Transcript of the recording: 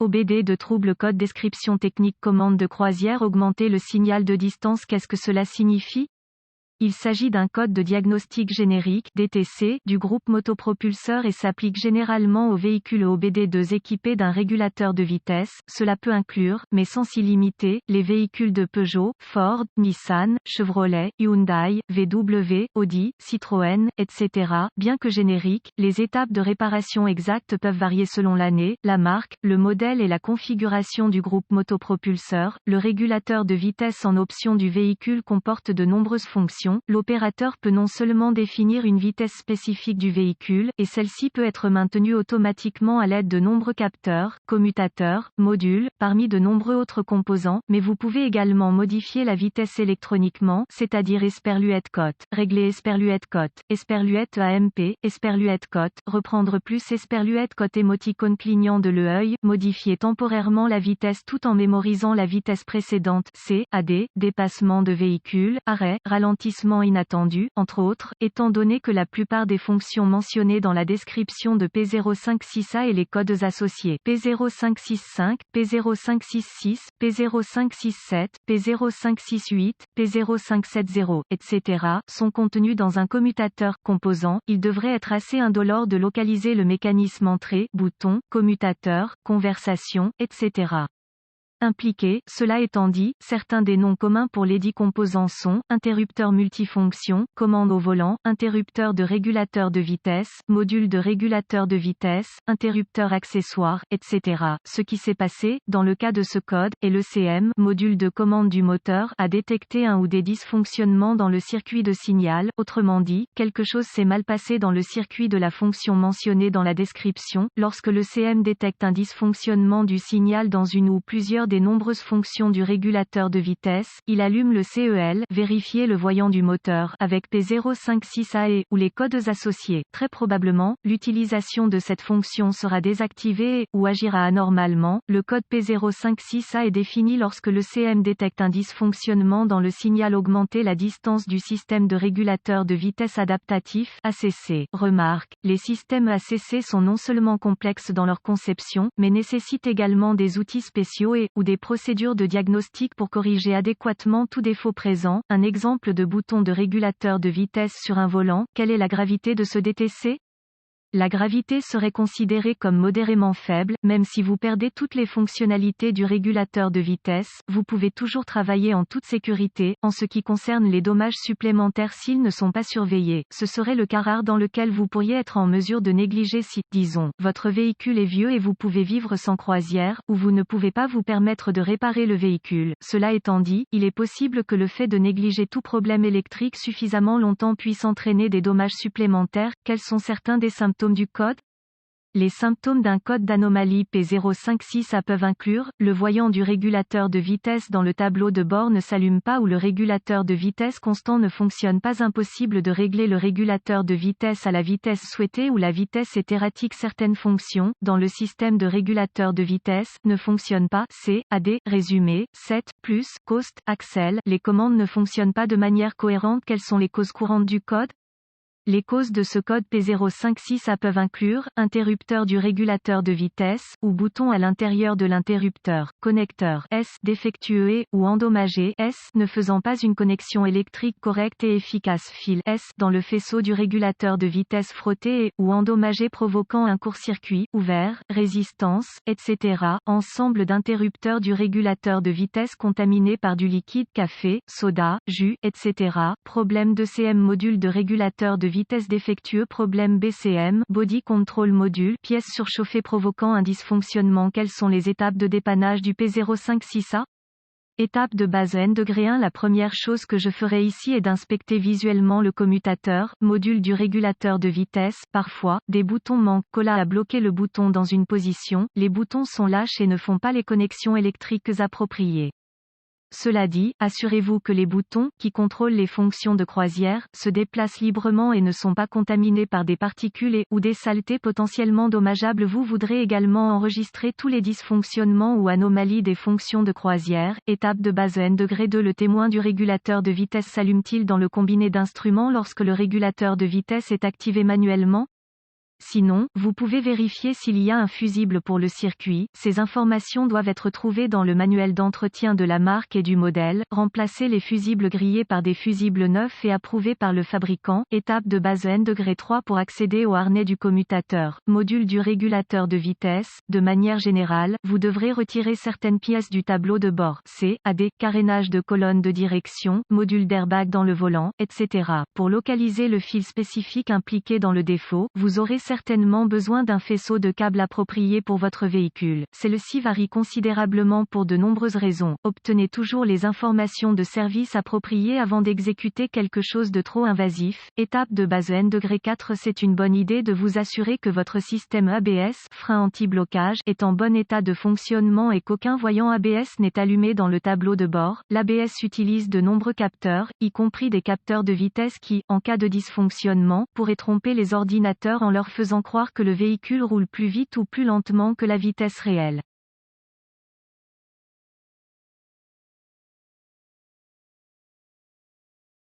OBD de trouble code description technique commande de croisière augmenter le signal de distance. Qu'est-ce que cela signifie? Il s'agit d'un code de diagnostic générique (DTC) du groupe motopropulseur et s'applique généralement aux véhicules OBD2 équipés d'un régulateur de vitesse. Cela peut inclure, mais sans s'y limiter, les véhicules de Peugeot, Ford, Nissan, Chevrolet, Hyundai, VW, Audi, Citroën, etc. Bien que génériques, les étapes de réparation exactes peuvent varier selon l'année, la marque, le modèle et la configuration du groupe motopropulseur. Le régulateur de vitesse en option du véhicule comporte de nombreuses fonctions. L'opérateur peut non seulement définir une vitesse spécifique du véhicule, et celle-ci peut être maintenue automatiquement à l'aide de nombreux capteurs, commutateurs, modules, parmi de nombreux autres composants, mais vous pouvez également modifier la vitesse électroniquement, c'est-à-dire esperluette cote, régler esperluette cote, esperluette AMP, esperluette cote, reprendre plus esperluette cote émoticône clignant de l'œil, modifier temporairement la vitesse tout en mémorisant la vitesse précédente, CAD, dépassement de véhicule, arrêt, ralentissement inattendu, entre autres, étant donné que la plupart des fonctions mentionnées dans la description de P0566A et les codes associés P0565, P0566, P0567, P0568, P0570, etc., sont contenus dans un commutateur composant. Il devrait être assez indolore de localiser le mécanisme entrée, bouton, commutateur, conversation, etc. impliqués. Cela étant dit, certains des noms communs pour lesdits composants sont interrupteur multifonction, commande au volant, interrupteur de régulateur de vitesse, module de régulateur de vitesse, interrupteur accessoire, etc. Ce qui s'est passé, dans le cas de ce code, est l'ECM, module de commande du moteur, a détecté un ou des dysfonctionnements dans le circuit de signal. Autrement dit, quelque chose s'est mal passé dans le circuit de la fonction mentionnée dans la description. Lorsque l'ECM détecte un dysfonctionnement du signal dans une ou plusieurs des nombreuses fonctions du régulateur de vitesse, il allume le CEL, vérifier le voyant du moteur, avec P056A et, ou les codes associés. Très probablement, l'utilisation de cette fonction sera désactivée et, ou agira anormalement. Le code P056A est défini lorsque le CM détecte un dysfonctionnement dans le signal augmenter la distance du système de régulateur de vitesse adaptatif, ACC. Remarque, les systèmes ACC sont non seulement complexes dans leur conception, mais nécessitent également des outils spéciaux et, ou des procédures de diagnostic pour corriger adéquatement tout défaut présent. Un exemple de bouton de régulateur de vitesse sur un volant, quelle est la gravité de ce DTC? La gravité serait considérée comme modérément faible, même si vous perdez toutes les fonctionnalités du régulateur de vitesse, vous pouvez toujours travailler en toute sécurité. En ce qui concerne les dommages supplémentaires s'ils ne sont pas surveillés, ce serait le cas rare dans lequel vous pourriez être en mesure de négliger si, disons, votre véhicule est vieux et vous pouvez vivre sans croisière, ou vous ne pouvez pas vous permettre de réparer le véhicule. Cela étant dit, il est possible que le fait de négliger tout problème électrique suffisamment longtemps puisse entraîner des dommages supplémentaires. Quels sont certains des symptômes du code? Les symptômes d'un code d'anomalie P056A peuvent inclure, le voyant du régulateur de vitesse dans le tableau de bord ne s'allume pas ou le régulateur de vitesse constant ne fonctionne pas. Impossible de régler le régulateur de vitesse à la vitesse souhaitée ou la vitesse est erratique. Certaines fonctions, dans le système de régulateur de vitesse, ne fonctionnent pas. CAD, résumé, 7, plus, coast, accel. Les commandes ne fonctionnent pas de manière cohérente. Quelles sont les causes courantes du code? Les causes de ce code P056A peuvent inclure, interrupteur du régulateur de vitesse, ou bouton à l'intérieur de l'interrupteur, connecteur S défectueux et, ou endommagé S ne faisant pas une connexion électrique correcte et efficace, fil S dans le faisceau du régulateur de vitesse frotté et, ou endommagé provoquant un court-circuit, ouvert, résistance, etc. Ensemble d'interrupteurs du régulateur de vitesse contaminé par du liquide café, soda, jus, etc. Problème de CM module de régulateur de vitesse défectueux. Problème BCM, Body Control Module, pièce surchauffée provoquant un dysfonctionnement. Quelles sont les étapes de dépannage du P056A? Étape de base N-1. La première chose que je ferai ici est d'inspecter visuellement le commutateur, module du régulateur de vitesse. Parfois, des boutons manquent. Cola a bloqué le bouton dans une position, les boutons sont lâches et ne font pas les connexions électriques appropriées. Cela dit, assurez-vous que les boutons, qui contrôlent les fonctions de croisière, se déplacent librement et ne sont pas contaminés par des particules et, ou des saletés potentiellement dommageables. Vous voudrez également enregistrer tous les dysfonctionnements ou anomalies des fonctions de croisière. Étape de base N-2. Le témoin du régulateur de vitesse s'allume-t-il dans le combiné d'instruments lorsque le régulateur de vitesse est activé manuellement? Sinon, vous pouvez vérifier s'il y a un fusible pour le circuit. Ces informations doivent être trouvées dans le manuel d'entretien de la marque et du modèle. Remplacez les fusibles grillés par des fusibles neufs et approuvés par le fabricant. Étape de base N°3 pour accéder au harnais du commutateur. Module du régulateur de vitesse. De manière générale, vous devrez retirer certaines pièces du tableau de bord. CAD, carénage de colonne de direction, module d'airbag dans le volant, etc. Pour localiser le fil spécifique impliqué dans le défaut, vous aurez certainement besoin d'un faisceau de câbles approprié pour votre véhicule. Celle-ci varie considérablement pour de nombreuses raisons. Obtenez toujours les informations de service appropriées avant d'exécuter quelque chose de trop invasif. Étape de base N°4. C'est une bonne idée de vous assurer que votre système ABS, frein anti-blocage, est en bon état de fonctionnement et qu'aucun voyant ABS n'est allumé dans le tableau de bord. L'ABS utilise de nombreux capteurs, y compris des capteurs de vitesse qui, en cas de dysfonctionnement, pourraient tromper les ordinateurs en leur faisant croire que le véhicule roule plus vite ou plus lentement que la vitesse réelle.